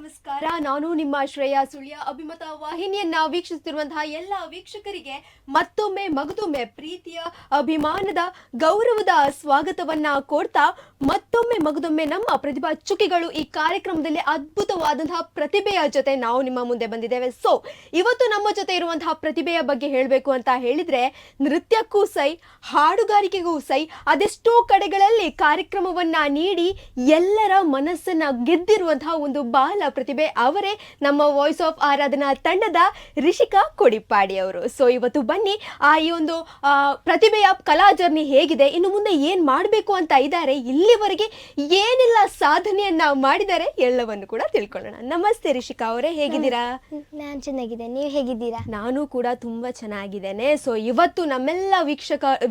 ನಮಸ್ಕಾರ. ನಾನು ನಿಮ್ಮ ಶ್ರೇಯಾ ಸುಳ್ಯ. ಅಭಿಮತ ವಾಹಿನಿಯನ್ನ ವೀಕ್ಷಿಸುತ್ತಿರುವಂತಹ ಎಲ್ಲ ವೀಕ್ಷಕರಿಗೆ ಮತ್ತೊಮ್ಮೆ ಮಗದೊಮ್ಮೆ ಪ್ರೀತಿಯ ಅಭಿಮಾನದ ಗೌರವದ ಸ್ವಾಗತವನ್ನ ಕೋರ್ತಾ ಮತ್ತೊಮ್ಮೆ ಮಗದೊಮ್ಮೆ ನಮ್ಮ ಪ್ರತಿಭಾ ಚುಕ್ಕಿಗಳು ಈ ಕಾರ್ಯಕ್ರಮದಲ್ಲಿ ಅದ್ಭುತವಾದಂತಹ ಪ್ರತಿಭೆಯ ಜೊತೆ ನಾವು ನಿಮ್ಮ ಮುಂದೆ ಬಂದಿದ್ದೇವೆ. ಸೊ ಇವತ್ತು ನಮ್ಮ ಜೊತೆ ಇರುವಂತಹ ಪ್ರತಿಭೆಯ ಬಗ್ಗೆ ಹೇಳಬೇಕು ಅಂತ ಹೇಳಿದ್ರೆ ನೃತ್ಯಕ್ಕೂ ಸೈ, ಹಾಡುಗಾರಿಕೆಗೂ ಸೈ, ಅದೆಷ್ಟೋ ಕಡೆಗಳಲ್ಲಿ ಕಾರ್ಯಕ್ರಮವನ್ನ ನೀಡಿ ಎಲ್ಲರ ಮನಸ್ಸನ್ನ ಗೆದ್ದಿರುವಂತಹ ಒಂದು ಬಾಲ ಪ್ರತಿಭೆ ಅವರೇ ನಮ್ಮ ವಾಯ್ಸ್ ಆಫ್ ಆರಾಧನಾ ತಂಡದ ರಿಷಿಕಾ ಕೊಡಿಪ್ಪಾಡಿ ಅವರು. ಸೊ ಇವತ್ತು ಬನ್ನಿ ಈ ಒಂದು ಪ್ರತಿಭೆಯ ಕಲಾ ಜರ್ನಿ ಹೇಗಿದೆ, ಇನ್ನು ಮುಂದೆ ಏನ್ ಮಾಡಬೇಕು ಅಂತ ಇದ್ದಾರೆ, ಇಲ್ಲಿವರೆಗೆ ಏನೆಲ್ಲ ಸಾಧನೆಯನ್ನ ಮಾಡಿದ್ದಾರೆ ಎಲ್ಲವನ್ನು ಕೂಡ ತಿಳ್ಕೊಳ್ಳೋಣ. ನಮಸ್ತೆ ರಿಷಿಕಾ ಅವರೇ, ಹೇಗಿದ್ದೀರಾ? ನಾನು ಚೆನ್ನಾಗಿದ್ದೇನೆ, ನೀವು ಹೇಗಿದ್ದೀರಾ? ನಾನು ಕೂಡ ತುಂಬಾ ಚೆನ್ನಾಗಿದ್ದೇನೆ. ಸೊ ಇವತ್ತು ನಮ್ಮೆಲ್ಲ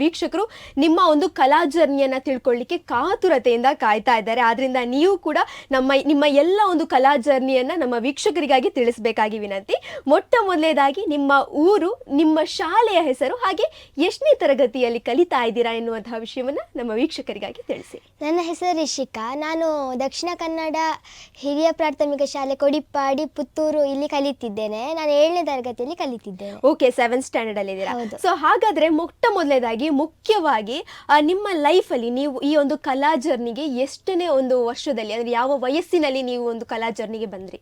ವೀಕ್ಷಕರು ನಿಮ್ಮ ಒಂದು ಕಲಾ ಜರ್ನಿಯನ್ನ ತಿಳ್ಕೊಳ್ಳಿಕ್ಕೆ ಕಾತುರತೆಯಿಂದ ಕಾಯ್ತಾ ಇದ್ದಾರೆ. ಆದ್ರಿಂದ ನೀವು ಕೂಡ ನಿಮ್ಮ ಎಲ್ಲ ಒಂದು ಕಲಾ ಜರ್ನಿಯನ್ನ ನಮ್ಮ ವೀಕ್ಷಕರಿಗಾಗಿ ತಿಳಿಸಬೇಕಾಗಿ ವಿನಂತಿ. ಮೊಟ್ಟ ಮೊದಲನೇದಾಗಿ ನಿಮ್ಮ ಊರು, ನಿಮ್ಮ ಶಾಲೆಯ ಹೆಸರು, ಹಾಗೆ ಎಷ್ಟನೇ ತರಗತಿಯಲ್ಲಿ ಕಲಿತಾ ಇದ್ದೀರಾ ಎನ್ನುವಂತಹ ವಿಷಯವನ್ನ ನಮ್ಮ ವೀಕ್ಷಕರಿಗಾಗಿ ತಿಳಿಸಿ. ನನ್ನ ಹೆಸರು ರಿಷಿಕಾ. ನಾನು ದಕ್ಷಿಣ ಕನ್ನಡ ಹಿರಿಯ ಪ್ರಾಥಮಿಕ ಶಾಲೆ ಕೊಡಿಪ್ಪಾಡಿ ಪುತ್ತೂರು ಇಲ್ಲಿ ಕಲಿತಿದ್ದೇನೆ. ನಾನು 7ನೇ ತರಗತಿಯಲ್ಲಿ ಕಲಿತಿದ್ದೇನೆ. ಓಕೆ, 7th ಸ್ಟ್ಯಾಂಡರ್ಡ್ ಅಲ್ಲಿ ಇದ್ದೀರಾ. ಹೌದು. ಸೊ ಹಾಗಾದ್ರೆ ಮೊಟ್ಟ ಮೊದಲನೇದಾಗಿ ಮುಖ್ಯವಾಗಿ ನಿಮ್ಮ ಲೈಫಲ್ಲಿ ನೀವು ಈ ಒಂದು ಕಲಾ ಜರ್ನಿಗೆ ಎಷ್ಟನೇ ಒಂದು ವರ್ಷದಲ್ಲಿ, ಅಂದ್ರೆ ಯಾವ ವಯಸ್ಸಿನಲ್ಲಿ ನೀವು ಒಂದು ಕಲಾ ಜರ್ನಿಗೆ ಬಂದ್ರಿ?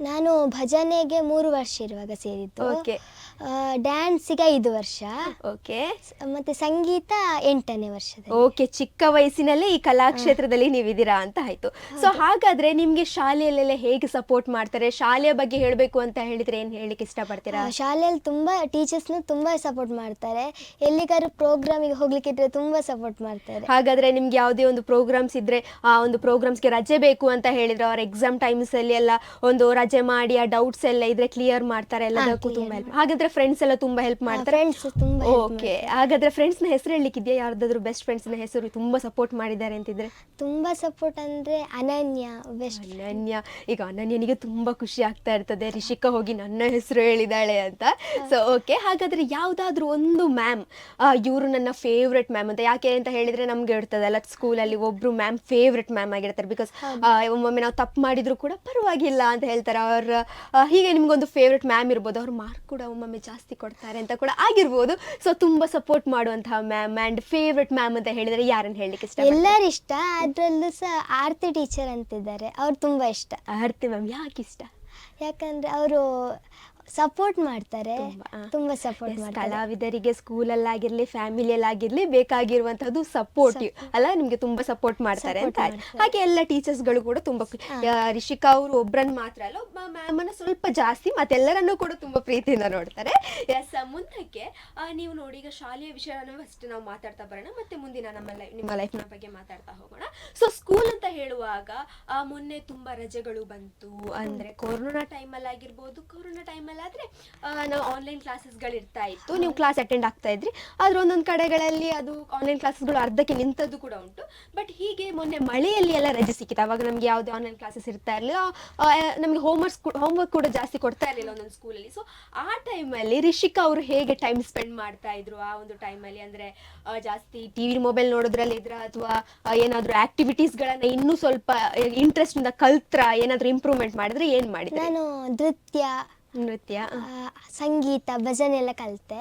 ನಾನು ಭಜನೆಗೆ 3 ವರ್ಷ ಇರುವಾಗ ಸೇರಿದ್ದು. ಓಕೆ. ಡ್ಯಾನ್ಸಿಗೆ 5 ವರ್ಷ. ಓಕೆ. ಮತ್ತೆ ಸಂಗೀತ 8ನೇ ವರ್ಷದಲ್ಲಿ. ಓಕೆ, ಚಿಕ್ಕ ವಯಸ್ಸಿನಲ್ಲೇ ಈ ಕಲಾಕ್ಷೇತ್ರದಲ್ಲಿ ನೀವಿದ್ದೀರಾ ಅಂತ ಆಯ್ತು. ಸೊ ಹಾಗಾದ್ರೆ ನಿಮ್ಗೆ ಶಾಲೆಯಲ್ಲೆಲ್ಲ ಹೇಗೆ ಸಪೋರ್ಟ್ ಮಾಡ್ತಾರೆ? ಶಾಲೆಯ ಬಗ್ಗೆ ಹೇಳಬೇಕು ಅಂತ ಹೇಳಿದ್ರೆ ಏನ್ ಹೇಳಿಕ್ಕೆ ಇಷ್ಟಪಡ್ತೀರಾ? ಶಾಲೆಯಲ್ಲಿ ತುಂಬಾ ಟೀಚರ್ಸ್ನು ತುಂಬಾ ಸಪೋರ್ಟ್ ಮಾಡ್ತಾರೆ. ಎಲ್ಲಿಗಾದ್ರೂ ಪ್ರೋಗ್ರಾಮಿಗೆ ಹೋಗ್ಲಿಕ್ಕೆ ಇದ್ರೆ ತುಂಬಾ ಸಪೋರ್ಟ್ ಮಾಡ್ತಾರೆ. ಹಾಗಾದ್ರೆ ನಿಮ್ಗೆ ಯಾವುದೇ ಒಂದು ಪ್ರೋಗ್ರಾಮ್ಸ್ ಇದ್ರೆ ಆ ಒಂದು ಪ್ರೋಗ್ರಾಮ್ಸ್ಗೆ ರಜೆ ಬೇಕು ಅಂತ ಹೇಳಿದ್ರೆ ಅವ್ರ ಎಕ್ಸಾಮ್ ಟೈಮ್ಸ್ ಅಲ್ಲಿ ಎಲ್ಲ ಒಂದು ರಜೆ ಮಾಡಿ ಆ ಡೌಟ್ಸ್ ಎಲ್ಲ ಇದ್ರೆ ಕ್ಲಿಯರ್ ಮಾಡ್ತಾರೆ, ಎಲ್ಲದಕ್ಕೂ ತುಂಬಾ ಹೆಲ್ಪ್. ಹಾಗಾದ್ರೆ ಫ್ರೆಂಡ್ಸ್ ಎಲ್ಲ ತುಂಬಾ ಹೆಲ್ಪ್ ಮಾಡ್ತಾರೆ. ಓಕೆ, ಹಾಗಾದ್ರೆ ಫ್ರೆಂಡ್ಸ್ ನ ಹೆಸರು ಹೇಳಲಿಕ್ಕಿದೆಯಾ? ಯಾರ್ದಾದ್ರು ಬೆಸ್ಟ್ ಫ್ರೆಂಡ್ಸ್ ನ ಹೆಸರು ತುಂಬಾ ಸಪೋರ್ಟ್ ಮಾಡಿದ್ದಾರೆ ಅಂತಿದ್ರೆ? ತುಂಬಾ ಸಪೋರ್ಟ್ ಅಂದ್ರೆ ಅನನ್ಯ ಬೆಸ್ಟ್. ಅನನ್ಯ, ಈಗ ಅನನ್ಯನಿಗೆ ತುಂಬಾ ಖುಷಿ ಆಗ್ತಾ ಇರ್ತದೆ ರಿಷಿಕಾ ಹೋಗಿ ನನ್ನ ಹೆಸರು ಹೇಳಿದಾಳೆ ಅಂತ. ಸೊ ಓಕೆ, ಹಾಗಾದ್ರೆ ಯಾವ್ದಾದ್ರು ಒಂದು ಮ್ಯಾಮ್ ಇವರು ನನ್ನ ಫೇವ್ರೆಟ್ ಮ್ಯಾಮ್ ಅಂತ, ಯಾಕೆ ಅಂತ ಹೇಳಿದ್ರೆ ನಮ್ಗೆ ಇರ್ತದಲ್ಲ ಸ್ಕೂಲಲ್ಲಿ ಒಬ್ರು ಮ್ಯಾಮ್ ಫೇವ್ರೆಟ್ ಮ್ಯಾಮ್ ಆಗಿರ್ತಾರೆ. ಬಿಕಾಸ್ ಒಮ್ಮೊಮ್ಮೆ ನಾವು ತಪ್ಪು ಮಾಡಿದ್ರು ಕೂಡ ಪರವಾಗಿಲ್ಲ ಅಂತ ಹೇಳ್ತಾರೆ ಅವ್ರ. ಹೀಗೆ ನಿಮ್ಗೊಂದು ಫೇವ್ರೆಟ್ ಮ್ಯಾಮ್ ಇರ್ಬೋದು, ಅವ್ರ ಮಾರ್ಕ್ ಕೂಡ ಒಮ್ಮೊಮ್ಮೆ ಜಾಸ್ತಿ ಕೊಡ್ತಾರೆ ಅಂತ ಕೂಡ ಆಗಿರ್ಬೋದು. ಸೊ ತುಂಬಾ ಸಪೋರ್ಟ್ ಮಾಡುವಂತಹ ಮ್ಯಾಮ್ ಅಂಡ್ ಫೇವ್ರೆಟ್ ಮ್ಯಾಮ್ ಅಂತ ಹೇಳಿದ್ರೆ ಯಾರನ್ನ ಹೇಳಲಿಕ್ಕೆ ಇಷ್ಟ? ಎಲ್ಲರೂ ಇಷ್ಟ, ಅದ್ರಲ್ಲೂ ಸಹ ಆರ್ತಿ ಟೀಚರ್ ಅಂತಿದ್ದಾರೆ, ಅವ್ರು ತುಂಬಾ ಇಷ್ಟ. ಆರ್ತಿ ಮ್ಯಾಮ್ ಯಾಕೆ ಇಷ್ಟ? ಯಾಕಂದ್ರೆ ಅವರು ಸಪೋರ್ಟ್ ಮಾಡ್ತಾರೆ, ತುಂಬಾ ಸಪೋರ್ಟ್ ಮಾಡ್ತಾರೆ. ಕಲಾವಿದರಿಗೆ ಸ್ಕೂಲಲ್ಲಾಗಿರ್ಲಿ ಫ್ಯಾಮಿಲಿಯಲ್ಲಾಗಿರ್ಲಿ ಬೇಕಾಗಿರುವಂತದ್ದು ಸಪೋರ್ಟಿವ್ ಅಲ್ಲ, ನಿಮ್ಗೆ ತುಂಬಾ ಸಪೋರ್ಟ್ ಮಾಡ್ತಾರೆ ಅಂತ. ಹಾಗೆ ಎಲ್ಲ ಟೀಚರ್ಸ್ಗಳು ಕೂಡ ತುಂಬಾ ರಿಷಿಕಾ ಅವರು ಒಬ್ರನ್ನ ಮಾತ್ರ ಅಲ್ಲ, ಮ್ಯಾಮ್ ಅನ್ನ ಸ್ವಲ್ಪ ಜಾಸ್ತಿ ಮತ್ತೆಲ್ಲರನ್ನೂ ಕೂಡ ತುಂಬಾ ಪ್ರೀತಿಯಿಂದ ನೋಡ್ತಾರೆ. ಎಸ್, ಮುಂದಕ್ಕೆ ನೀವು ನೋಡಿ, ಈಗ ಶಾಲೆಯ ವಿಷಯನ ಫಸ್ಟ್ ನಾವು ಮಾತಾಡ್ತಾ ಬರೋಣ, ಮತ್ತೆ ಮುಂದಿನ ನಿಮ್ಮ ಲೈಫ್ನ ಬಗ್ಗೆ ಮಾತಾಡ್ತಾ ಹೋಗೋಣ. ಸೊ ಸ್ಕೂಲ್ ಅಂತ ಹೇಳುವಾಗ ಮೊನ್ನೆ ತುಂಬಾ ರಜೆಗಳು ಬಂತು, ಅಂದ್ರೆ ಕೊರೋನಾ ಟೈಮಲ್ಲಿ ಆಗಿರ್ಬೋದು. ಕೊರೋನಾ ಟೈಮಲ್ಲಿ ಆದ್ರೆ ನಾವು ಆನ್ಲೈನ್ ಕ್ಲಾಸಸ್ಗಳು ಇರ್ತಾ ಇತ್ತು, ನೀವು ಕ್ಲಾಸ್ ಅಟೆಂಡ್ ಆಗ್ತಾ ಇದ್ರಿ. ಆದ್ರೆ ಒಂದೊಂದು ಕಡೆಗಳಲ್ಲಿ ಅದು ಆನ್ಲೈನ್ ಕ್ಲಾಸಸ್ಗಳು ಅರ್ಧಕ್ಕೆ ನಿಂತದ್ದು ಕೂಡ ಉಂಟು. ಬಟ್ ಹೀಗೆ ಮೊನ್ನೆ ಮಳೆಯಲ್ಲಿ ಎಲ್ಲ ರಜೆ ಸಿಕ್ಕಿತ್ತು, ಅವಾಗ ನಮ್ಗೆ ಯಾವುದೇ ಆನ್ಲೈನ್ ಕ್ಲಾಸಸ್ ಇರ್ತಾ ಇರಲಿಲ್ಲ, ನಮಗೆ ಹೋಮ್ವರ್ಕ್ ಕೂಡ ಜಾಸ್ತಿ ಕೊಡ್ತಾ ಇರಲಿಲ್ಲ ಒಂದೊಂದು ಸ್ಕೂಲಲ್ಲಿ. ಸೊ ಆ ಟೈಮಲ್ಲಿ ರಿಷಿಕಾ ಅವರು ಹೇಗೆ ಟೈಮ್ ಸ್ಪೆಂಡ್ ಮಾಡ್ತಾ ಇದ್ರು ಆ ಒಂದು ಟೈಮಲ್ಲಿ? ಅಂದ್ರೆ ಜಾಸ್ತಿ ಟಿವಿ ಮೊಬೈಲ್ ನೋಡೋದ್ರಲ್ಲಿ ಇದ್ರ, ಅಥವಾ ಏನಾದ್ರು ಆಕ್ಟಿವಿಟೀಸ್ಗಳನ್ನ ಇನ್ನೂ ಸ್ವಲ್ಪ ಇಂಟ್ರೆಸ್ಟ್ ಇಂದ ಕಲ್ತ್ರ, ಏನಾದ್ರು ಇಂಪ್ರೂವ್ಮೆಂಟ್ ಮಾಡಿದ್ರೆ ಏನ್ ಮಾಡಿದ್ರೆ? ನಾನು ನೃತ್ಯ, ಸಂಗೀತ, ಭಜನೆ ಎಲ್ಲ ಕಲಿತೆ.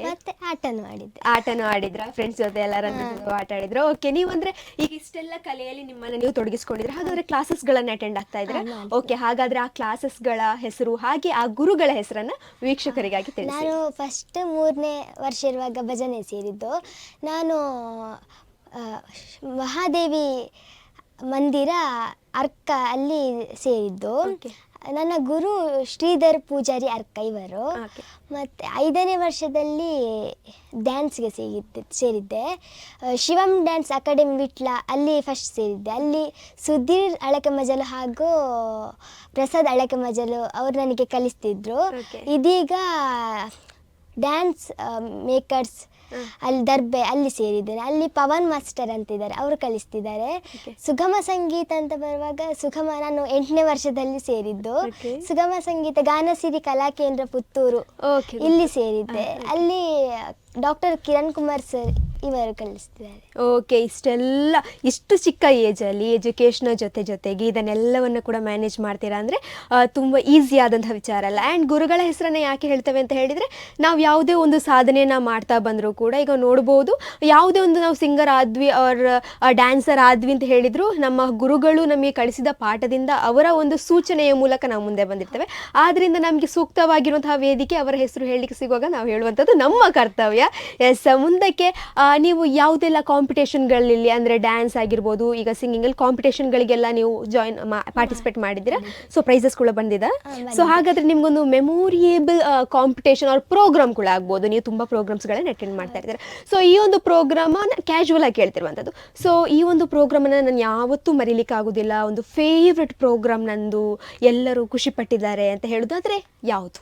ಮತ್ತೆ ಆಟನೂ ಆಡಿದ್ರ? ಫ್ರೆಂಡ್ಸ್ ಜೊತೆ ಎಲ್ಲರನ್ನು ಆಟ ಆಡಿದ್ರ? ಓಕೆ, ನೀವು ಅಂದ್ರೆ ಈಗ ಇಷ್ಟೆಲ್ಲ ಕಲೆಯಲ್ಲಿ ನಿಮ್ಮನ್ನ ನೀವು ತೊಡಗಿಸ್ಕೊಂಡಿದ್ರೆ, ಹಾಗಾದ್ರೆ ಕ್ಲಾಸಸ್ಗಳನ್ನ ಅಟೆಂಡ್ ಆಗ್ತಾ ಇದ್ರೆ? ಓಕೆ, ಹಾಗಾದ್ರೆ ಆ ಕ್ಲಾಸಸ್ಗಳ ಹೆಸರು ಹಾಗೆ ಆ ಗುರುಗಳ ಹೆಸರನ್ನ ವೀಕ್ಷಕರಿಗಾಗಿ ತಿಳಿಸಿ. ನಾನು ಫಸ್ಟ್ 3ನೇ ವರ್ಷ ಇರುವಾಗ ಭಜನೆ ಸೇರಿದ್ದು. ನಾನು ಮಹಾದೇವಿ ಮಂದಿರ ಅರ್ಕ ಅಲ್ಲಿ ಸೇರಿದ್ದು. ನನ್ನ ಗುರು ಶ್ರೀಧರ್ ಪೂಜಾರಿ ಅರ್ಕ ಇವರು. ಮತ್ತು 5ನೇ ವರ್ಷದಲ್ಲಿ ಡ್ಯಾನ್ಸ್ಗೆ ಸೇರಿದ್ದೆ. ಶಿವಮ್ ಡ್ಯಾನ್ಸ್ ಅಕಾಡೆಮಿ ವಿಟ್ಲ ಅಲ್ಲಿ ಫಸ್ಟ್ ಸೇರಿದ್ದೆ. ಅಲ್ಲಿ ಸುಧೀರ್ ಅಳಕೆಮಜಲು ಹಾಗೂ ಪ್ರಸಾದ್ ಅಳಕೆಮಜಲು ಅವರು ನನಗೆ ಕಲಿಸ್ತಿದ್ರು. ಇದೀಗ ಡ್ಯಾನ್ಸ್ ಮೇಕರ್ಸ್ ಅಲ್ಲಿ ದರ್ಬೆ ಅಲ್ಲಿ ಸೇರಿದ್ದೇನೆ. ಅಲ್ಲಿ ಪವನ್ ಮಾಸ್ಟರ್ ಅಂತಿದ್ದಾರೆ, ಅವರು ಕಲಿಸ್ತಿದ್ದಾರೆ. ಸುಗಮ ಸಂಗೀತ ಅಂತ ಬರುವಾಗ ನಾನು 8ನೇ ವರ್ಷದಲ್ಲಿ ಸೇರಿದ್ದು. ಸುಗಮ ಸಂಗೀತ ಗಾನಸಿರಿ ಕಲಾ ಕೇಂದ್ರ ಪುತ್ತೂರು ಇಲ್ಲಿ ಸೇರಿದ್ದೆ. ಅಲ್ಲಿ ಡಾಕ್ಟರ್ ಕಿರಣ್ ಕುಮಾರ್ ಸರ್ ಇವರು ಕಲಿಸ್ತಿದ್ದಾರೆ. ಓಕೆ, ಇಷ್ಟು ಚಿಕ್ಕ ಏಜಲ್ಲಿ ಎಜುಕೇಷನ್ ಜೊತೆಗೆ ಇದನ್ನೆಲ್ಲವನ್ನು ಕೂಡ ಮ್ಯಾನೇಜ್ ಮಾಡ್ತೀರಾ ಅಂದರೆ ತುಂಬ ಈಸಿ ಆದಂತಹ ವಿಚಾರ ಅಲ್ಲ. ಆ್ಯಂಡ್ ಗುರುಗಳ ಹೆಸರನ್ನು ಯಾಕೆ ಹೇಳ್ತೇವೆ ಅಂತ ಹೇಳಿದರೆ, ನಾವು ಯಾವುದೇ ಒಂದು ಸಾಧನೆಯನ್ನು ಮಾಡ್ತಾ ಬಂದರೂ ಕೂಡ ಈಗ ನೋಡ್ಬೋದು, ಯಾವುದೇ ಒಂದು ನಾವು ಸಿಂಗರ್ ಆದ್ವಿ ಆರ್ ಡ್ಯಾನ್ಸರ್ ಆದ್ವಿ ಅಂತ ಹೇಳಿದ್ರು, ನಮ್ಮ ಗುರುಗಳು ನಮಗೆ ಕಳಿಸಿದ ಪಾಠದಿಂದ ಅವರ ಒಂದು ಸೂಚನೆಯ ಮೂಲಕ ನಾವು ಮುಂದೆ ಬಂದಿರ್ತೇವೆ. ಆದ್ದರಿಂದ ನಮಗೆ ಸೂಕ್ತವಾಗಿರುವಂತಹ ವೇದಿಕೆ ಅವರ ಹೆಸರು ಹೇಳಲಿಕ್ಕೆ ಸಿಗುವಾಗ ನಾವು ಹೇಳುವಂಥದ್ದು ನಮ್ಮ ಕರ್ತವ್ಯ. ಎಸ್, ಮುಂದಕ್ಕೆ ನೀವು ಯಾವುದೆಲ್ಲ ಕಾಂಪಿಟೇಷನ್ಗಳಲ್ಲಿ ಅಂದರೆ ಡ್ಯಾನ್ಸ್ ಆಗಿರ್ಬೋದು, ಈಗ ಸಿಂಗಿಂಗಲ್ಲಿ ಕಾಂಪಿಟೇಷನ್ಗಳಿಗೆಲ್ಲ ನೀವು ಪಾರ್ಟಿಸಿಪೇಟ್ ಮಾಡಿದ್ದೀರಾ? ಸೊ ಪ್ರೈಸಸ್ ಕೂಡ ಬಂದಿದೆ. ಸೊ ಹಾಗಾದರೆ ನಿಮಗೊಂದು ಮೆಮೊರಿಯೇಬಲ್ ಕಾಂಪಿಟೇಷನ್ ಅವ್ರ ಪ್ರೋಗ್ರಾಮ್ ಕೂಡ ಆಗ್ಬೋದು. ನೀವು ತುಂಬ ಪ್ರೋಗ್ರಾಮ್ಸ್ಗಳನ್ನು ಅಟೆಂಡ್ ಮಾಡ್ತಾ ಇರ್ತೀರ. ಸೊ ಈ ಒಂದು ಪ್ರೋಗ್ರಾಮನ್ನು ಕ್ಯಾಶುವಲ್ ಆಗಿ ಕೇಳ್ತಿರುವಂಥದ್ದು. ಸೊ ಈ ಒಂದು ಪ್ರೋಗ್ರಾಮನ್ನು ನಾನು ಯಾವತ್ತೂ ಮರೀಲಿಕ್ಕೆ ಆಗೋದಿಲ್ಲ, ಒಂದು ಫೇವ್ರೆಟ್ ಪ್ರೋಗ್ರಾಮ್ ನಂದು, ಎಲ್ಲರೂ ಖುಷಿ ಪಟ್ಟಿದ್ದಾರೆ ಅಂತ ಹೇಳೋದಾದರೆ ಯಾವುದು?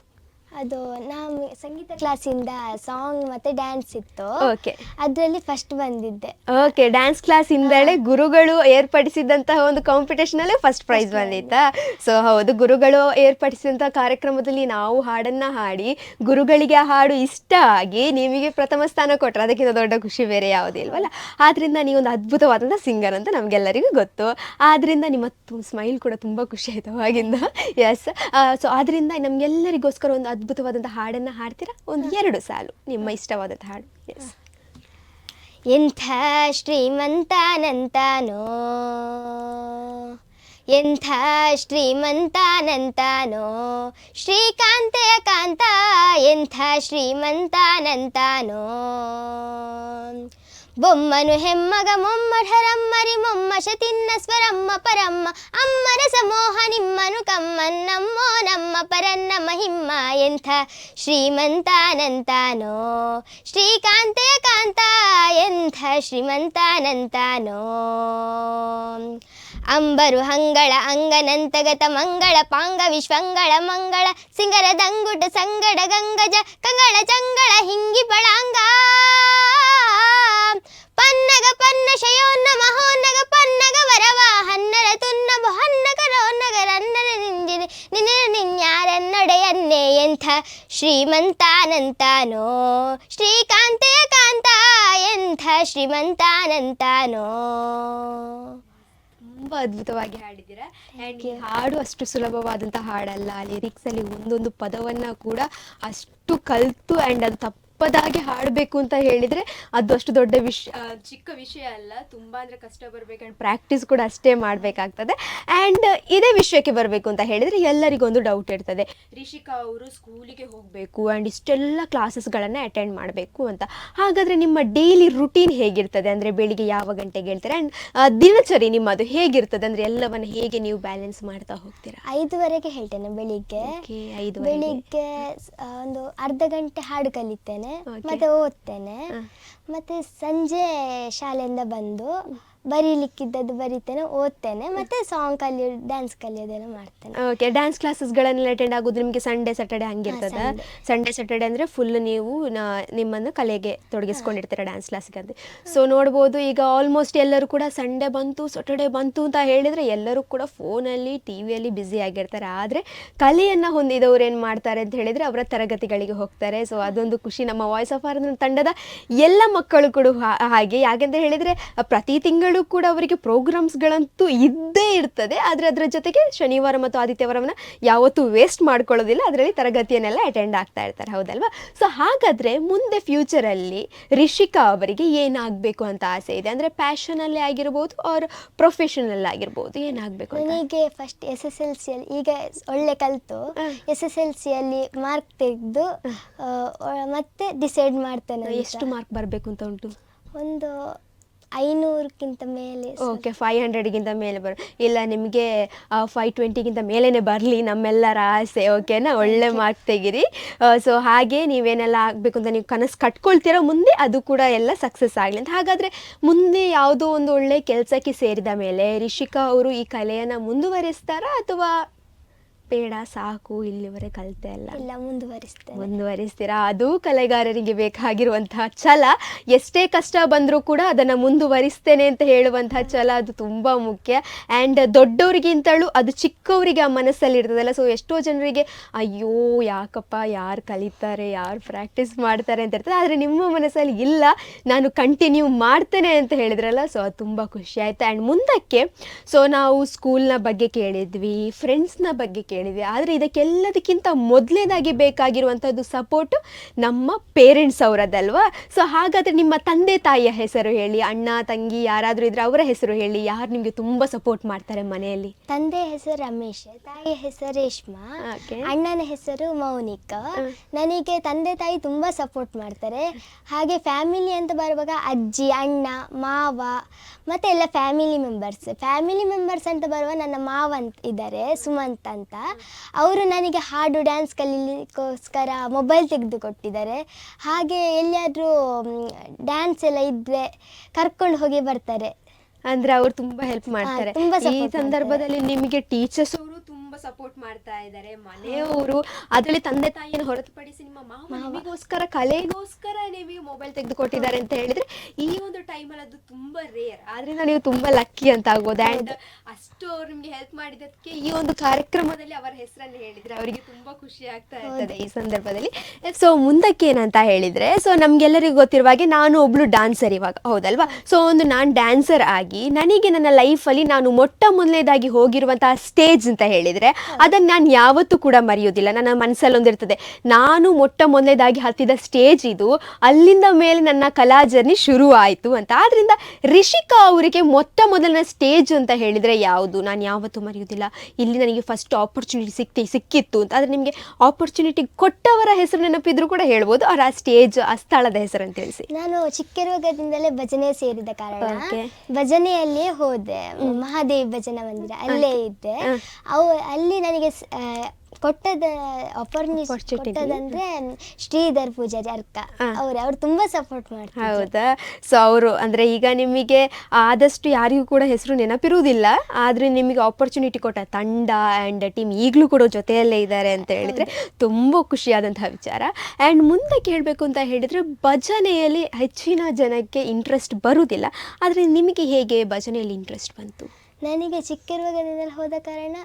ಅದು ನಾವು ಸಂಗೀತ ಕ್ಲಾಸಿಂದ ಸಾಂಗ್ ಮತ್ತೆ ಡ್ಯಾನ್ಸ್ ಇತ್ತು. ಓಕೆ, ಅದರಲ್ಲಿ ಫಸ್ಟ್ ಬಂದಿದ್ದೆ. ಓಕೆ, ಡ್ಯಾನ್ಸ್ ಕ್ಲಾಸ್ ಇಂದಲೇ ಗುರುಗಳು ಏರ್ಪಡಿಸಿದಂತಹ ಒಂದು ಕಾಂಪಿಟೇಷನಲ್ಲೇ ಫಸ್ಟ್ ಪ್ರೈಸ್ ಬಂದಿತ್ತಾ? ಸೊ ಹೌದು, ಗುರುಗಳು ಏರ್ಪಡಿಸಿದಂತಹ ಕಾರ್ಯಕ್ರಮದಲ್ಲಿ ನಾವು ಹಾಡನ್ನು ಹಾಡಿ ಗುರುಗಳಿಗೆ ಆ ಹಾಡು ಇಷ್ಟ ಆಗಿ ನಿಮಗೆ ಪ್ರಥಮ ಸ್ಥಾನ ಕೊಟ್ಟರೆ ಅದಕ್ಕಿಂತ ದೊಡ್ಡ ಖುಷಿ ಬೇರೆ ಯಾವುದಿಲ್ವಲ್ಲ. ಆದ್ದರಿಂದ ನೀವೊಂದು ಅದ್ಭುತವಾದಂಥ ಸಿಂಗರ್ ಅಂತ ನಮಗೆಲ್ಲರಿಗೂ ಗೊತ್ತು. ಆದ್ದರಿಂದ ನಿಮ್ಮ ಸ್ಮೈಲ್ ಕೂಡ ತುಂಬ ಖುಷಿ ಆಯಿತು ಆಗಿಂದ. ಎಸ್, ಸೊ ಆದ್ದರಿಂದ ನಮಗೆಲ್ಲರಿಗೋಸ್ಕರ ಒಂದು ಅದ್ಭುತವಾದಂಥ ಹಾಡನ್ನು ಹಾಡ್ತೀರಾ? ಒಂದು 2 ಸಾಲು ನಿಮ್ಮ ಇಷ್ಟವಾದಂಥ ಹಾಡು. ಎಸ್. ಎಂಥ ಶ್ರೀಮಂತನಂತಾನೋ, ಎಂಥ ಶ್ರೀಮಂತನಂತಾನೋ, ಶ್ರೀಕಾಂತೆಯ ಕಾಂತ ಎಂಥ ಶ್ರೀಮಂತನಂತಾನೋ, ಬೊಮ್ಮನು ಹೆಮ್ಮಗ ಮೊಮ್ಮಢರಮ್ಮರಿ ಮೊಮ್ಮಶ ತಿನ್ನ ಸ್ವರಮ್ಮ ಪರಮ್ಮ ಅಮ್ಮರ ಸಮೋಹ ನಿಮ್ಮನು ಕಮ್ಮನ್ನಮ್ಮೋ ನಮ್ಮ ಪರನ್ನ ಮಹಿಮ್ಮ, ಎಂಥ ಶ್ರೀಮಂತನಂತಾನೋ, ಶ್ರೀಕಾಂತೆಯ ಕಾಂತ ಎಂಥ ಶ್ರೀಮಂತನಂತಾನೋ, ಅಂಬರು ಹಂಗಳ ಅಂಗನಂತಗತ ಮಂಗಳ ಪಾಂಗ ವಿಶ್ವಂಗಳ ಮಂಗಳ ಸಿಂಗರ ದಂಗುಟ ಸಂಗಡ ಗಂಗಜ ಕಂಗಳ ಚಂಗಳ ಹಿಂಗಿ ಪಳಾಂಗ ಪನ್ನಗ ಪನ್ನ ಶಯೋನ್ನ ಮಹೋನ್ನಗ ಪನ್ನಗ ವರವ ಹನ್ನರ ತುನ್ನ ಹನ್ನಗ ರೋನ್ನಗ ರನ್ನರ ನಿಂಜಿದೆ ನಿನ್ನ ನಿನ್ಯಾರನ್ನೊಡೆಯನ್ನೇ, ಎಂಥ ಶ್ರೀಮಂತನಂತಾನೋ, ಶ್ರೀಕಾಂತೆಯ ಕಾಂತ ಎಂಥ ಶ್ರೀಮಂತನಂತಾನೋ. ತುಂಬ ಅದ್ಭುತವಾಗಿ ಹಾಡಿದ್ದೀರಾ. ಆ್ಯಂಡ್ ಈ ಹಾಡು ಅಷ್ಟು ಸುಲಭವಾದಂಥ ಹಾಡಲ್ಲ. ಲಿರಿಕ್ಸಲ್ಲಿ ಒಂದೊಂದು ಪದವನ್ನು ಕೂಡ ಅಷ್ಟು ಕಲಿತು ಆ್ಯಂಡ್ ಅದು ತಪ್ಪದಾಗಿ ಹಾಡಬೇಕು ಅಂತ ಹೇಳಿದರೆ ಅದು ಅಷ್ಟು ದೊಡ್ಡ ಚಿಕ್ಕ ವಿಷಯ ಅಲ್ಲ. ತುಂಬ ಅಂದರೆ ಕಷ್ಟ ಬರಬೇಕು ಆ್ಯಂಡ್ ಪ್ರಾಕ್ಟೀಸ್ ಕೂಡ ಅಷ್ಟೇ ಮಾಡಬೇಕಾಗ್ತದೆ. ಆ್ಯಂಡ್ ಇದೇ ವಿಷಯಕ್ಕೆ ಬರಬೇಕು ಅಂತ ಹೇಳಿದರೆ ಎಲ್ಲರಿಗೊಂದು ಡೌಟ್ ಇರ್ತದೆ, ರಿಷಿಕಾ ಅವರು ಸ್ಕೂಲಿಗೆ ಹೋಗಬೇಕು ಆ್ಯಂಡ್ ಇಷ್ಟೆಲ್ಲ ಕ್ಲಾಸಸ್ಗಳನ್ನು ಅಟೆಂಡ್ ಮಾಡಬೇಕು ಅಂತ. ಹಾಗಾದರೆ ನಿಮ್ಮ ಡೈಲಿ ರುಟೀನ್ ಹೇಗಿರ್ತದೆ? ಅಂದರೆ ಬೆಳಿಗ್ಗೆ ಯಾವ ಗಂಟೆಗೆ ಹೇಳ್ತಾರೆ ಆ್ಯಂಡ್ ದಿನಚರಿ ನಿಮ್ಮದು ಹೇಗಿರ್ತದೆ? ಅಂದರೆ ಎಲ್ಲವನ್ನು ಹೇಗೆ ನೀವು ಬ್ಯಾಲೆನ್ಸ್ ಮಾಡ್ತಾ ಹೋಗ್ತೀರಾ? 5:30ಗೆ ಹೇಳ್ತೇನೆ ಬೆಳಿಗ್ಗೆ. ಬೆಳಿಗ್ಗೆ ಒಂದು ಅರ್ಧ ಗಂಟೆ ಹಾಡು ಕಲಿತೇನೆ, ಮತ್ತೆ ಓದ್ತೇನೆ, ಮತ್ತೆ ಸಂಜೆ ಶಾಲೆಯಿಂದ ಬಂದು ಬರೀಲಿಕ್ಕಿದ್ದದ್ದು ಬರೀತೇನೆ, ಓದ್ತೇನೆ, ಮತ್ತೆ ಸಾಂಗ್ ಕಲಿಯೋದು ಡ್ಯಾನ್ಸ್ ಕಲಿಯೋದೆಲ್ಲ ಮಾಡ್ತೇನೆ. ಓಕೆ, ಡ್ಯಾನ್ಸ್ ಕ್ಲಾಸಸ್ಗಳನ್ನೆಲ್ಲ ಅಟೆಂಡ್ ಆಗೋದು ನಿಮಗೆ ಸಂಡೇ ಸ್ಯಾಟರ್ಡೆ ಹಂಗಿರ್ತದೆ? ಸಂಡೇ ಸ್ಯಾಟರ್ಡೆ ಅಂದರೆ ಫುಲ್ ನೀವು ನಿಮ್ಮನ್ನು ಕಲೆಗೆ ತೊಡಗಿಸ್ಕೊಂಡಿರ್ತೀರ ಡ್ಯಾನ್ಸ್ ಕ್ಲಾಸ್ಗೆ ಅಂತ. ಸೊ ನೋಡ್ಬೋದು, ಈಗ ಆಲ್ಮೋಸ್ಟ್ ಎಲ್ಲರೂ ಕೂಡ ಸಂಡೇ ಬಂತು ಸ್ಯಾಟರ್ಡೆ ಬಂತು ಅಂತ ಹೇಳಿದರೆ ಎಲ್ಲರೂ ಕೂಡ ಫೋನಲ್ಲಿ ಟಿ ವಿಯಲ್ಲಿ ಬ್ಯುಸಿ ಆಗಿರ್ತಾರೆ. ಆದರೆ ಕಲೆಯನ್ನು ಹೊಂದಿದವರು ಏನು ಮಾಡ್ತಾರೆ ಅಂತ ಹೇಳಿದರೆ ಅವರ ತರಗತಿಗಳಿಗೆ ಹೋಗ್ತಾರೆ. ಸೊ ಅದೊಂದು ಖುಷಿ. ನಮ್ಮ ವಾಯ್ಸ್ ಆಫ್ ಆರ್ ತಂಡದ ಎಲ್ಲ ಮಕ್ಕಳು ಕೂಡ ಹಾಗೆ. ಯಾಕೆಂತ ಹೇಳಿದರೆ ಪ್ರತಿ ತಿಂಗಳು ಕೂಡ ಅವರಿಗೆ ಪ್ರೋಗ್ರಾಮ್ಸ್ಗಳಂತೂ ಇದ್ದೇ ಇರ್ತದೆ. ಆದರೆ ಅದರ ಜೊತೆಗೆ ಶನಿವಾರ ಮತ್ತು ಆದಿತ್ಯವಾರವನ್ನು ಯಾವತ್ತೂ ವೇಸ್ಟ್ ಮಾಡ್ಕೊಳ್ಳೋದಿಲ್ಲ, ಅದರಲ್ಲಿ ತರಗತಿಯನ್ನೆಲ್ಲ ಅಟೆಂಡ್ ಆಗ್ತಾ ಇರ್ತಾರೆ, ಹೌದಲ್ವಾ? ಸೊ ಹಾಗಾದರೆ ಮುಂದೆ ಫ್ಯೂಚರಲ್ಲಿ ರಿಷಿಕಾ ಅವರಿಗೆ ಏನಾಗಬೇಕು ಅಂತ ಆಸೆ ಇದೆ? ಅಂದರೆ ಪ್ಯಾಷನಲ್ಲಿ ಆಗಿರ್ಬೋದು ಆರ್ ಪ್ರೊಫೆಷನಲ್ ಆಗಿರ್ಬೋದು, ಏನಾಗಬೇಕು? ನನಗೆ ಫಸ್ಟ್ SSLCಯಲ್ಲಿ ಈಗ ಒಳ್ಳೆ ಕಲಿತು SSLCಯಲ್ಲಿ ಮಾರ್ಕ್ ತೆಗೆದು ಮತ್ತೆ ಡಿಸೈಡ್ ಮಾಡ್ತೇನೆ. ಎಷ್ಟು ಮಾರ್ಕ್ ಬರಬೇಕು ಅಂತ ಉಂಟು? ಒಂದು 500ಕ್ಕಿಂತ ಮೇಲೆ. ಓಕೆ, 500ಗಿಂತ ಮೇಲೆ ಇಲ್ಲ, ನಿಮಗೆ 520ಗಿಂತ ಮೇಲೇ ಬರಲಿ ನಮ್ಮೆಲ್ಲರ ಆಸೆ. ಓಕೆನಾ? ಒಳ್ಳೆ ಮಾರ್ಕ್ ತೆಗಿರಿ. ಸೊ ಹಾಗೆ ನೀವೇನೆಲ್ಲ ಆಗಬೇಕು ಅಂತ ನೀವು ಕನಸು ಕಟ್ಕೊಳ್ತೀರೋ ಮುಂದೆ ಅದು ಕೂಡ ಎಲ್ಲ ಸಕ್ಸಸ್ ಆಗಲಿ ಅಂತ. ಹಾಗಾದರೆ ಮುಂದೆ ಯಾವುದೋ ಒಂದು ಒಳ್ಳೆ ಕೆಲಸಕ್ಕೆ ಸೇರಿದ ಮೇಲೆ ರಿಷಿಕಾ ಅವರು ಈ ಕಲೆಯನ್ನು ಮುಂದುವರಿಸ್ತಾರಾ ಅಥವಾ ಬೇಡ ಸಾಕು ಇಲ್ಲಿವರೆಗೆ ಕಲಿತೆ ಅಲ್ಲ, ಇಲ್ಲ ಮುಂದುವರಿಸ್ತೇನೆ. ಮುಂದುವರಿಸ್ತೀರಾ? ಅದು ಕಲೆಗಾರರಿಗೆ ಬೇಕಾಗಿರುವಂತಹ ಛಲ. ಎಷ್ಟೇ ಕಷ್ಟ ಬಂದರೂ ಕೂಡ ಅದನ್ನು ಮುಂದುವರಿಸ್ತೇನೆ ಅಂತ ಹೇಳುವಂತಹ ಛಲ ಅದು ತುಂಬ ಮುಖ್ಯ. ಆ್ಯಂಡ್ ದೊಡ್ಡವರಿಗಿಂತಲೂ ಅದು ಚಿಕ್ಕವರಿಗೆ ಆ ಮನಸ್ಸಲ್ಲಿ ಇರ್ತದಲ್ಲ. ಸೊ ಎಷ್ಟೋ ಜನರಿಗೆ ಅಯ್ಯೋ ಯಾಕಪ್ಪ, ಯಾರು ಕಲಿತಾರೆ, ಯಾರು ಪ್ರಾಕ್ಟೀಸ್ ಮಾಡ್ತಾರೆ ಅಂತ ಇರ್ತದೆ. ಆದರೆ ನಿಮ್ಮ ಮನಸ್ಸಲ್ಲಿ ಇಲ್ಲ, ನಾನು ಕಂಟಿನ್ಯೂ ಮಾಡ್ತೇನೆ ಅಂತ ಹೇಳಿದ್ರಲ್ಲ. ಸೊ ಅದು ತುಂಬ ಖುಷಿ ಆಯಿತು. ಆ್ಯಂಡ್ ಮುಂದಕ್ಕೆ ಸೊ ನಾವು ಸ್ಕೂಲ್ನ ಬಗ್ಗೆ ಕೇಳಿದ್ವಿ, ಫ್ರೆಂಡ್ಸ್ನ ಬಗ್ಗೆ ಕೇಳಿದ್ವಿ. ಆದರೆ ಇದಕ್ಕೆಲ್ಲದಕ್ಕಿಂತ ಮೊದಲನೇದಾಗಿ ಬೇಕಾಗಿರುವಂಥದ್ದು ಸಪೋರ್ಟು ನಮ್ಮ ಪೇರೆಂಟ್ಸ್ ಅವರದಲ್ವಾ. ಸೊ ಹಾಗಾದರೆ ನಿಮ್ಮ ತಂದೆ ತಾಯಿಯ ಹೆಸರು ಹೇಳಿ, ಅಣ್ಣ ತಂಗಿ ಯಾರಾದರೂ ಇದ್ರೆ ಅವರ ಹೆಸರು ಹೇಳಿ. ಯಾರು ನಿಮಗೆ ತುಂಬ ಸಪೋರ್ಟ್ ಮಾಡ್ತಾರೆ ಮನೆಯಲ್ಲಿ? ತಂದೆ ಹೆಸರು ರಮೇಶ್, ತಾಯಿಯ ಹೆಸರು ರೇಷ್ಮಾ, ಅಣ್ಣನ ಹೆಸರು ಮೌನಿಕ. ನನಗೆ ತಂದೆ ತಾಯಿ ತುಂಬ ಸಪೋರ್ಟ್ ಮಾಡ್ತಾರೆ. ಹಾಗೆ ಫ್ಯಾಮಿಲಿ ಅಂತ ಬರುವಾಗ ಅಜ್ಜಿ, ಅಣ್ಣ, ಮಾವ ಮತ್ತು ಎಲ್ಲ ಫ್ಯಾಮಿಲಿ ಮೆಂಬರ್ಸ್ ಅಂತ ಬರುವ ನನ್ನ ಮಾವ ಅಂತ ಇದ್ದಾರೆ, ಸುಮಂತ್ ಅಂತ. ಅವರು ನನಗೆ ಹಾಡು ಡ್ಯಾನ್ಸ್ ಕಲೀಲಿಕ್ಕೋಸ್ಕರ ಮೊಬೈಲ್ ತೆಗೆದು ಕೊಟ್ಟಿದ್ದಾರೆ. ಹಾಗೆ ಎಲ್ಲಿಯಾದರೂ ಡ್ಯಾನ್ಸ್ ಎಲ್ಲ ಇದ್ದರೆ ಕರ್ಕೊಂಡು ಹೋಗಿ ಬರ್ತಾರೆ. ಅಂದ್ರೆ ಅವರು ತುಂಬಾ ಹೆಲ್ಪ್ ಮಾಡ್ತಾರೆ. ತುಂಬಾ ಈ ಸಂದರ್ಭದಲ್ಲಿ ನಿಮಗೆ ಟೀಚರ್ಸ್ ಅವರು ತುಂಬಾ ಸಪೋರ್ಟ್ ಮಾಡ್ತಾ ಇದ್ದಾರೆ, ಮನೆಯವರು. ಅದರಲ್ಲಿ ತಂದೆ ತಾಯಿಯನ್ನು ಹೊರತುಪಡಿಸಿ ನಿಮ್ಮ ಮಾವ ನಿಮಗೋಸ್ಕರ, ಕಲೆಗೋಸ್ಕರ ನಿಮಗೆ ಮೊಬೈಲ್ ತೆಗೆದು ಕೊಟ್ಟಿದ್ದಾರೆ ಅಂತ ಹೇಳಿದ್ರೆ ಈ ಒಂದು ಟೈಮಲ್ಲಿ ಅದು ತುಂಬಾ ರೇರ್. ಆದ್ರಿಂದ ನೀವು ತುಂಬಾ ಲಕ್ಕಿ ಅಂತ ಆಗ್ಬೋದು. ಆ್ಯಂಡ್ ಅಷ್ಟು ಅವ್ರು ನಿಮ್ಗೆ ಹೆಲ್ಪ್ ಮಾಡಿದ್ದಕ್ಕೆ ಈ ಒಂದು ಕಾರ್ಯಕ್ರಮದಲ್ಲಿ ಅವರ ಹೆಸರನ್ನು ಹೇಳಿದ್ರೆ ಅವರಿಗೆ ತುಂಬಾ ಖುಷಿ ಆಗ್ತಾ ಇರ್ತದೆ ಈ ಸಂದರ್ಭದಲ್ಲಿ. ಸೊ ಮುಂದಕ್ಕೆ ಏನಂತ ಹೇಳಿದ್ರೆ, ಸೊ ನಮ್ಗೆಲ್ಲರಿಗೂ ಗೊತ್ತಿರುವ ಹಾಗೆ ನಾನು ಒಬ್ಳು ಡಾನ್ಸರ್ ಇವಾಗ, ಹೌದಲ್ವಾ? ಸೊ ನಾನು ಡ್ಯಾನ್ಸರ್ ಆಗಿ ನನಗೆ ನನ್ನ ಲೈಫಲ್ಲಿ ನಾನು ಮೊಟ್ಟ ಮೊದಲನೇದಾಗಿ ಹೋಗಿರುವಂತಹ ಸ್ಟೇಜ್ ಅಂತ ಹೇಳಿದರೆ ಅದನ್ನು ನಾನು ಯಾವತ್ತೂ ಕೂಡ ಮರೆಯೋದಿಲ್ಲ. ನನ್ನ ಮನಸ್ಸಲ್ಲಿ ಒಂದಿರ್ತದೆ, ನಾನು ಮೊಟ್ಟ ಮೊದಲನೇದಾಗಿ ಹತ್ತಿದ ಸ್ಟೇಜ್ ಇದು, ಅಲ್ಲಿಂದ ಮೇಲೆ ನನ್ನ ಕಲಾ ಜರ್ನಿ ಶುರು ಆಯಿತು ಅಂತ. ಆದ್ದರಿಂದ ರಿಷಿಕಾ ಅವರಿಗೆ ಮೊಟ್ಟ ಮೊದಲನೇ ಸ್ಟೇಜ್ ಅಂತ ಹೇಳಿದರೆ ಯಾವುದು, ನಾನು ಯಾವತ್ತೂ ಮರೆಯೋದಿಲ್ಲ. ಇಲ್ಲಿ ನನಗೆ ಫಸ್ಟ್ ಆಪರ್ಚುನಿಟಿ ಸಿಕ್ಕಿತ್ತು ಅಂತ. ಆದರೆ ನಿಮಗೆ ಆಪರ್ಚುನಿಟಿ ಕೊಟ್ಟವರ ಹೆಸರು ನೆನಪಿದ್ರು ಕೂಡ ಹೇಳ್ಬೋದು, ಅವರ ಆ ಸ್ಟೇಜ್, ಆ ಸ್ಥಳದ ಹೆಸರು ಅಂತ ತಿಳಿಸಿ. ನಾನು ಚಿಕ್ಕಿರುವಾಗದಿಂದಲೇ ಭಜನೆ ಸೇರಿದ ಕಾರಣ ಭಜನೆಯಲ್ಲೇ ಹೋದೆ, ಮಹಾದೇವಿ ಭಜನಾ ಮಂದಿರ ಅಲ್ಲೇ ಇದ್ದೆ. ಅಲ್ಲಿ ನನಗೆ ಕೊಟ್ಟದಂದ್ರೆ ಶ್ರೀಧರ್ ಪೂಜಾರಿ ಅರ್ಕ ಅವ್ರು ತುಂಬಾ ಸಪೋರ್ಟ್ ಮಾಡ್ತಾರೆ. ಹೌದಾ? ಸೊ ಅವರು ಅಂದ್ರೆ ಈಗ ನಿಮಗೆ ಆದಷ್ಟು ಯಾರಿಗೂ ಕೂಡ ಹೆಸರು ನೆನಪಿರುವುದಿಲ್ಲ, ಆದ್ರೆ ನಿಮಗೆ ಆಪರ್ಚುನಿಟಿ ಕೊಟ್ಟ ತಂಡ ಆ್ಯಂಡ್ ಟೀಮ್ ಈಗಲೂ ಕೂಡ ಜೊತೆಯಲ್ಲೇ ಇದ್ದಾರೆ ಅಂತ ಹೇಳಿದ್ರೆ ತುಂಬ ಖುಷಿಯಾದಂತಹ ವಿಚಾರ. ಆ್ಯಂಡ್ ಮುಂದಕ್ಕೆ ಹೇಳಬೇಕು ಅಂತ ಹೇಳಿದರೆ, ಭಜನೆಯಲ್ಲಿ ಹೆಚ್ಚಿನ ಜನಕ್ಕೆ ಇಂಟ್ರೆಸ್ಟ್ ಬರುವುದಿಲ್ಲ, ಆದರೆ ನಿಮಗೆ ಹೇಗೆ ಭಜನೆಯಲ್ಲಿ ಇಂಟ್ರೆಸ್ಟ್ ಬಂತು? ನನಗೆ ಚಿಕ್ಕಿರುವಾಗದಿಂದಲೇ ಹೋದ ಕಾರಣ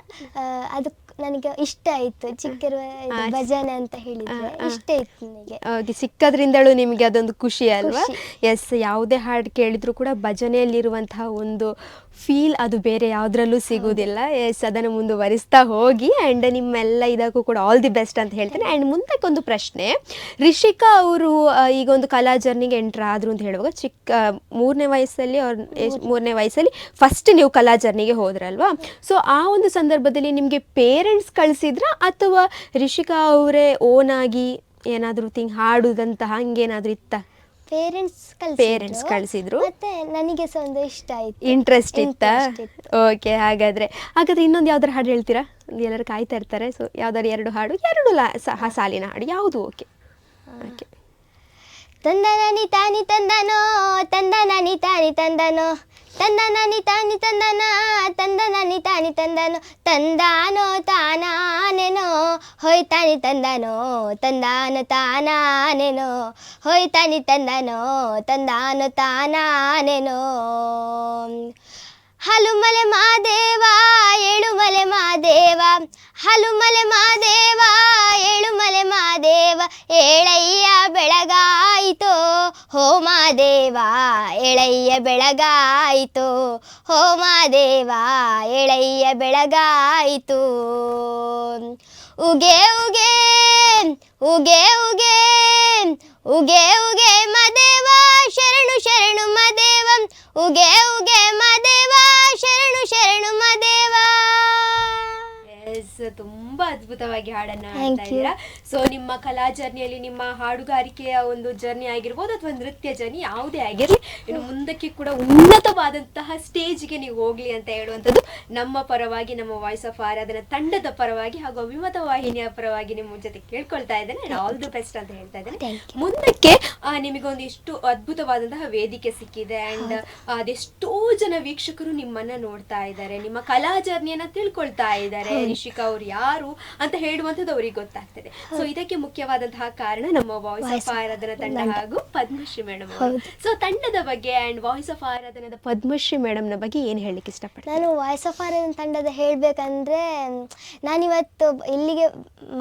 ಅದು ನನಗೆ ಇಷ್ಟ ಆಯಿತು. ಭಜನೆ ಅಂತ ಹೇಳಿದ್ರೆ ಇಷ್ಟ ಆಯ್ತು ನನಗೆ. ಹೌದು, ಸಿಕ್ಕದ್ರಿಂದಲೂ ನಿಮಗೆ ಅದೊಂದು ಖುಷಿ ಅಲ್ವಾ? ಎಸ್, ಯಾವುದೇ ಹಾಡು ಕೇಳಿದ್ರು ಕೂಡ ಭಜನೆಯಲ್ಲಿರುವಂತಹ ಒಂದು ಫೀಲ್ ಅದು ಬೇರೆ ಯಾವುದ್ರಲ್ಲೂ ಸಿಗುವುದಿಲ್ಲ. ಎಸ್, ಅದನ್ನು ಮುಂದುವರಿಸ್ತಾ ಹೋಗಿ. ಆ್ಯಂಡ್ ನಿಮ್ಮೆಲ್ಲ ಇದಕ್ಕೂ ಕೂಡ ಆಲ್ ದಿ ಬೆಸ್ಟ್ ಅಂತ ಹೇಳ್ತೇನೆ. ಆ್ಯಂಡ್ ಮುಂದಕ್ಕೊಂದು ಪ್ರಶ್ನೆ, ರಿಷಿಕಾ ಅವರು ಈಗ ಒಂದು ಕಲಾ ಜರ್ನಿಗೆ ಎಂಟ್ರ್ ಆದರು ಅಂತ ಹೇಳುವಾಗ ಮೂರನೇ ವಯಸ್ಸಲ್ಲಿ ಫಸ್ಟ್ ನೀವು ಕಲಾ ಜರ್ನಿಗೆ ಹೋದ್ರಲ್ವಾ? ಸೊ ಆ ಒಂದು ಸಂದರ್ಭದಲ್ಲಿ ನಿಮಗೆ ಪೇರೆಂಟ್ಸ್ ಕಳಿಸಿದ್ರ ಅಥವಾ ರಿಷಿಕಾ ಅವರೇ ಓನ್ ಆಗಿ ಏನಾದರೂ ಹಾಡುದಂತ ಹಂಗೇನಾದರೂ ಇತ್ತ? ಪೇರೆಂಟ್ಸ್ ಕಳಿಸಿದ್ರು, ಮತ್ತೆ ನನಗೆ ಸಹ ಒಂದು ಇಷ್ಟ ಆಯ್ತು, ಇಂಟ್ರೆಸ್ಟ್ ಇತ್ತ? ಓಕೆ, ಹಾಗಾದ್ರೆ ಇನ್ನೊಂದು ಯಾವ್ದಾರು ಹಾಡು ಹೇಳ್ತೀರಾ? ಎಲ್ಲರೂ ಕಾಯ್ತಾ ಇರ್ತಾರೆ. ಸೊ ಯಾವ್ದಾರು ಎರಡು ಹಾಡು, ಸಾಲಿನ ಹಾಡು ಯಾವುದು? ಓಕೆ. ತಂದನನಿ ತಾನಿ ತಂದನೋ, ತಂದನನಿ ತಾನಿ ತಂದನೋ, ತಂದನನಿ ತಾನಿ ತಂದನ, ತಂದನನಿ ತಾನಿ ತಂದನೋ, ತಂದಾನೋ ತಾನಾನೆನೋ, ಹೊಯ್ ತಾನಿ ತಂದನೋ, ತಂದಾನ ತಾನಾನೆನೋ, ಹೊಯ್ ತಾನಿ ತಂದನೋ, ತಂದಾನ ತಾನಾನೆನೋ. ಹಲುಮಲೆ ಮಾದೇವ ಏಳುಮಲೆ ಮಾದೇವ, ಹಲುಮಲೆ ಮಾದೇವ ಏಳುಮಲೆ ಮಾದೇವ, ಏಳಯ್ಯ ಬೆಳಗಾಯಿತೋ ಹೋ ಮಾದೇವ, ಏಳಯ್ಯ ಬೆಳಗಾಯಿತೋ ಹೋ ಮಾದೇವ, ಏಳಯ್ಯ ಬೆಳಗಾಯಿತು. ಉಗೆ ಉಗೆ ಉಗೆ ಉಗೆ ಉಗೆ ಉಗೆ ಮದೇವ, ಶರಣು ಶರಣು ಮದೇವ, ಉಗೆ ಉಗೆ ಮದೇವ, ಶರಣು ಶರಣು ಮದೇವ. ತುಂಬಾ ಅದ್ಭುತವಾಗಿ ಹಾಡನ್ನ ಹಾಡ್ತಾ ಇದ್ದೀರಾ. ಸೊ ನಿಮ್ಮ ಕಲಾ ಜರ್ನಿಯಲ್ಲಿ ನಿಮ್ಮ ಹಾಡುಗಾರಿಕೆಯ ಒಂದು ಜರ್ನಿ ಆಗಿರ್ಬೋದು ಅಥವಾ ನೃತ್ಯ ಜರ್ನಿ ಯಾವುದೇ ಆಗಿರಲಿ, ಇನ್ನು ಮುಂದಕ್ಕೆ ಕೂಡ ಉನ್ನತವಾದಂತಹ ಸ್ಟೇಜ್ಗೆ ನೀವು ಹೋಗ್ಲಿ ಅಂತ ಹೇಳುವಂಥದ್ದು ನಮ್ಮ ಪರವಾಗಿ, ನಮ್ಮ ವಾಯ್ಸ್ ಆಫ್ ಆರಾಧನಾ ತಂಡದ ಪರವಾಗಿ ಹಾಗೂ ಅಭಿಮತ ವಾಹಿನಿಯ ಪರವಾಗಿ ನಿಮ್ಮ ಜೊತೆ ಕೇಳ್ಕೊಳ್ತಾ ಇದ್ದೇನೆ. ಆಲ್ ದಿ ಬೆಸ್ಟ್ ಅಂತ ಹೇಳ್ತಾ ಇದ್ದೇನೆ. ಮುಂದಕ್ಕೆ ನಿಮಗೊಂದು ಇಷ್ಟು ಅದ್ಭುತವಾದಂತಹ ವೇದಿಕೆ ಸಿಕ್ಕಿದೆ ಅಂಡ್ ಅದೆಷ್ಟೋ ಜನ ವೀಕ್ಷಕರು ನಿಮ್ಮನ್ನ ನೋಡ್ತಾ ಇದ್ದಾರೆ, ನಿಮ್ಮ ಕಲಾ ಜರ್ನಿಯನ್ನ ತಿಳ್ಕೊಳ್ತಾ ಇದ್ದಾರೆ. ರಿಷಿಕಾ ಅವರು ಅವ್ರು ಯಾರು ಅಂತ ಹೇಳುವಂಥದ್ದು ಅವ್ರಿಗೆ ಗೊತ್ತಾಗ್ತದೆ. ಸೊ ಇದಕ್ಕೆ ಮುಖ್ಯವಾದಂತಹ ಕಾರಣ ನಮ್ಮ ವಾಯ್ಸ್ ಆಫ್ ಆರಾಧನಾ ತಂಡ ಹಾಗೂ ಪದ್ಮಶ್ರೀ ಮೇಡಮ್ ಅವರು. ಸೊ ತಂಡದ ಬಗ್ಗೆ ಅಂಡ್ ವಾಯ್ಸ್ ಆಫ್ ಆರಾಧನದ ಪದ್ಮಶ್ರೀ ಮೇಡಮ್ನ ಬಗ್ಗೆ ಏನು ಹೇಳಲಿಕ್ಕೆ ಇಷ್ಟಪಡ್ತೀನಿ? ನಾನು ವಾಯ್ಸ್ ಆಫ್ ಆರಾಧನಾ ತಂಡದ ಹೇಳಬೇಕಂದ್ರೆ, ನಾನಿವತ್ತು ಇಲ್ಲಿಗೆ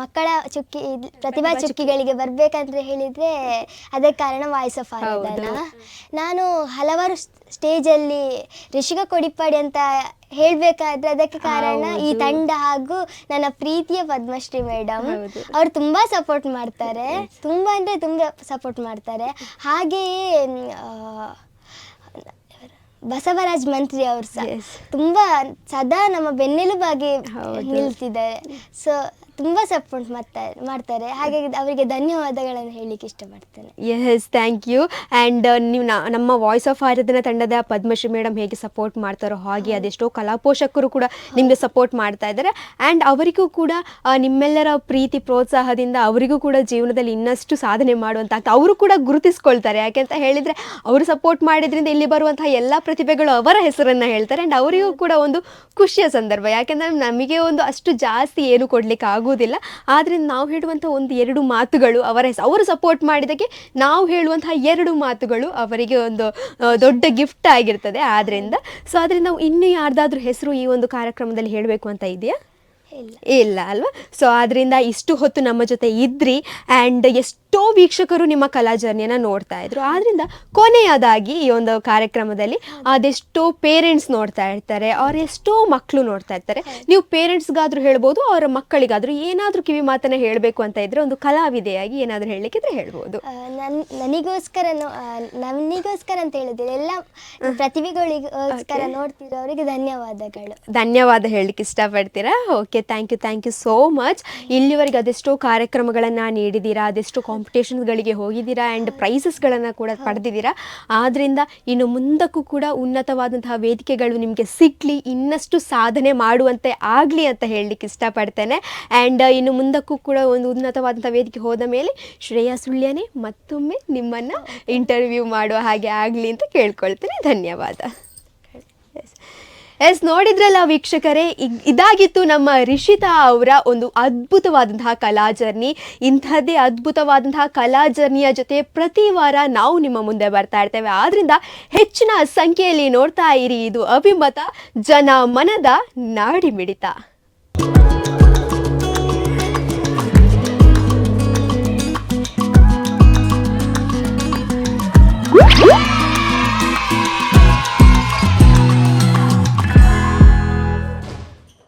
ಮಕ್ಕಳ ಪ್ರತಿಭಾ ಚುಕ್ಕಿಗಳಿಗೆ ಬರಬೇಕಂದ್ರೆ ಹೇಳಿದರೆ ಅದಕ್ಕೆ ಕಾರಣ ವಾಯ್ಸ್ ಆಫ್ ಆರಾಧನಾ. ನಾನು ಹಲವಾರು ಸ್ಟೇಜಲ್ಲಿ ರಿಷಿಕಾ ಕೊಡಿಪಾಡಿ ಅಂತ ಹೇಳಬೇಕಾದ್ರೆ ಅದಕ್ಕೆ ಕಾರಣ ಈ ತಂಡ ಹಾಗೂ ನನ್ನ ಪ್ರೀತಿಯ ಪದ್ಮಶ್ರೀ ಮೇಡಮ್. ಅವ್ರು ತುಂಬ ಸಪೋರ್ಟ್ ಮಾಡ್ತಾರೆ, ತುಂಬ ಅಂದರೆ ತುಂಬ ಸಪೋರ್ಟ್ ಮಾಡ್ತಾರೆ. ಹಾಗೆಯೇ ಬಸವರಾಜ್ ಮಂತ್ರಿ ಅವರು ಸಹ ತುಂಬ ಸದಾ ನಮ್ಮ ಬೆನ್ನೆಲುಬಾಗಿ ನಿಲ್ತಿದ್ದಾರೆ. ಸೊ ತುಂಬ ಸಪೋರ್ಟ್ ಮಾಡ್ತಾರೆ. ಹಾಗಾಗಿ ಅವರಿಗೆ ಧನ್ಯವಾದಗಳನ್ನು ಹೇಳಲಿಕ್ಕೆ ಇಷ್ಟಪಡ್ತೇನೆ. S, thank you. ಆ್ಯಂಡ್ ನೀವು ನಮ್ಮ ವಾಯ್ಸ್ ಆಫ್ ಆರಾಧನಾ ತಂಡದ ಪದ್ಮಶ್ರೀ ಮೇಡಮ್ ಹೇಗೆ ಸಪೋರ್ಟ್ ಮಾಡ್ತಾರೋ ಹಾಗೆ ಅದೆಷ್ಟೋ ಕಲಾಪೋಷಕರು ಕೂಡ ನಿಮಗೆ ಸಪೋರ್ಟ್ ಮಾಡ್ತಾ ಇದ್ದಾರೆ. ಆ್ಯಂಡ್ ಅವರಿಗೂ ಕೂಡ ನಿಮ್ಮೆಲ್ಲರ ಪ್ರೀತಿ ಪ್ರೋತ್ಸಾಹದಿಂದ ಅವರಿಗೂ ಕೂಡ ಜೀವನದಲ್ಲಿ ಇನ್ನಷ್ಟು ಸಾಧನೆ ಮಾಡುವಂತ ಅವರು ಕೂಡ ಗುರುತಿಸ್ಕೊಳ್ತಾರೆ. ಯಾಕೆಂತ ಹೇಳಿದರೆ ಅವರು ಸಪೋರ್ಟ್ ಮಾಡಿದ್ರಿಂದ ಇಲ್ಲಿ ಬರುವಂತಹ ಎಲ್ಲ ಪ್ರತಿಭೆಗಳು ಅವರ ಹೆಸರನ್ನು ಹೇಳ್ತಾರೆ. ಆ್ಯಂಡ್ ಅವರಿಗೂ ಕೂಡ ಒಂದು ಖುಷಿಯ ಸಂದರ್ಭ. ಯಾಕೆಂದರೆ ನಮಗೆ ಒಂದು ಅಷ್ಟು ಜಾಸ್ತಿ ಏನು ಕೊಡಲಿಕ್ಕೆ ಆಗುವುದಿಲ್ಲ. ಆದ್ದರಿಂದ ನಾವು ಹೇಳುವಂಥ ಒಂದು 2 ಮಾತುಗಳು ಅವರು ಸಪೋರ್ಟ್ ಮಾಡಿದ್ದಕ್ಕೆ ನಾವು ಹೇಳುವಂತಹ 2 ಮಾತುಗಳು ಅವರಿಗೆ ಒಂದು ದೊಡ್ಡ ಗಿಫ್ಟ್ ಆಗಿರ್ತದೆ. ಆದ್ದರಿಂದ ನಾವು ಇನ್ನೂ ಯಾರ್ದಾದ್ರೂ ಹೆಸರು ಈ ಒಂದು ಕಾರ್ಯಕ್ರಮದಲ್ಲಿ ಹೇಳಬೇಕು ಅಂತ ಇದೆಯಾ? ಇಲ್ಲ ಅಲ್ವಾ? ಸೊ ಆದ್ದರಿಂದ ಇಷ್ಟು ಹೊತ್ತು ನಮ್ಮ ಜೊತೆ ಇದ್ರಿ. ಆ್ಯಂಡ್ ಎಷ್ಟೋ ವೀಕ್ಷಕರು ನಿಮ್ಮ ಕಲಾ ಜರ್ನಿಯನ್ನು ನೋಡ್ತಾ ಇದ್ರು. ಆದ್ದರಿಂದ ಕೊನೆಯದಾಗಿ ಈ ಒಂದು ಕಾರ್ಯಕ್ರಮದಲ್ಲಿ ಅದೆಷ್ಟೋ ಪೇರೆಂಟ್ಸ್ ನೋಡ್ತಾ ಇರ್ತಾರೆ, ಅವ್ರ ಎಷ್ಟೋ ಮಕ್ಕಳು ನೋಡ್ತಾ ಇರ್ತಾರೆ. ನೀವು ಪೇರೆಂಟ್ಸ್ಗಾದ್ರೂ ಹೇಳ್ಬೋದು, ಅವರ ಮಕ್ಕಳಿಗಾದ್ರೂ ಏನಾದರೂ ಕಿವಿ ಮಾತನ್ನ ಹೇಳಬೇಕು ಅಂತ ಇದ್ರೆ ಒಂದು ಕಲಾವಿದೆಯಾಗಿ ಏನಾದರೂ ಹೇಳಲಿಕ್ಕಿದ್ರೆ ಹೇಳ್ಬೋದು. ನನಗೋಸ್ಕರ ಅಂತ ಹೇಳಿದ್ರೆ ಎಲ್ಲ ಪ್ರತಿಭೆಗಳಿಗೋಸ್ಕರ ನೋಡ್ತಿರೋರಿಗೆ ಧನ್ಯವಾದ ಹೇಳಲಿಕ್ಕೆ ಇಷ್ಟಪಡ್ತೀರಾ? Okay, thank you so much. ಇಲ್ಲಿವರೆಗೆ ಅದೆಷ್ಟೋ ಕಾರ್ಯಕ್ರಮಗಳನ್ನು ನೀಡಿದ್ದೀರಾ, ಅದೆಷ್ಟೋ ಕಾಂಪಿಟೇಷನ್ಸ್ಗಳಿಗೆ ಹೋಗಿದ್ದೀರಾ ಆ್ಯಂಡ್ ಪ್ರೈಸಸ್ಗಳನ್ನು ಕೂಡ ಪಡೆದಿದ್ದೀರಾ. ಆದ್ದರಿಂದ ಇನ್ನು ಮುಂದಕ್ಕೂ ಕೂಡ ಉನ್ನತವಾದಂತಹ ವೇದಿಕೆಗಳು ನಿಮಗೆ ಸಿಗಲಿ, ಇನ್ನಷ್ಟು ಸಾಧನೆ ಮಾಡುವಂತೆ ಆಗಲಿ ಅಂತ ಹೇಳಲಿಕ್ಕೆ ಇಷ್ಟಪಡ್ತೇನೆ. ಆ್ಯಂಡ್ ಇನ್ನು ಮುಂದಕ್ಕೂ ಕೂಡ ಒಂದು ಉನ್ನತವಾದಂಥ ವೇದಿಕೆ ಹೋದ ಮೇಲೆ ಶ್ರೇಯಾ ಸುಳ್ಯನೇ ಮತ್ತೊಮ್ಮೆ ನಿಮ್ಮನ್ನು ಇಂಟರ್ವ್ಯೂ ಮಾಡುವ ಹಾಗೆ ಆಗಲಿ ಅಂತ ಕೇಳ್ಕೊಳ್ತೇನೆ. ಧನ್ಯವಾದ. ಎಸ್, ನೋಡಿದ್ರಲ್ಲ ವೀಕ್ಷಕರೇ, ಇದಾಗಿತ್ತು ನಮ್ಮ ರಿಷಿತಾ ಅವರ ಒಂದು ಅದ್ಭುತವಾದಂತಹ ಕಲಾ ಜರ್ನಿ. ಇಂಥದ್ದೇ ಅದ್ಭುತವಾದಂತಹ ಕಲಾ ಜರ್ನಿಯ ಜೊತೆ ಪ್ರತಿ ವಾರ ನಾವು ನಿಮ್ಮ ಮುಂದೆ ಬರ್ತಾ ಇರ್ತೇವೆ. ಆದ್ದರಿಂದ ಹೆಚ್ಚಿನ ಸಂಖ್ಯೆಯಲ್ಲಿ ನೋಡ್ತಾ ಇರಿ. ಇದು ಅಭಿಮತ, ಜನ ಮನದ ನಾಡಿ ಮಿಡಿತ.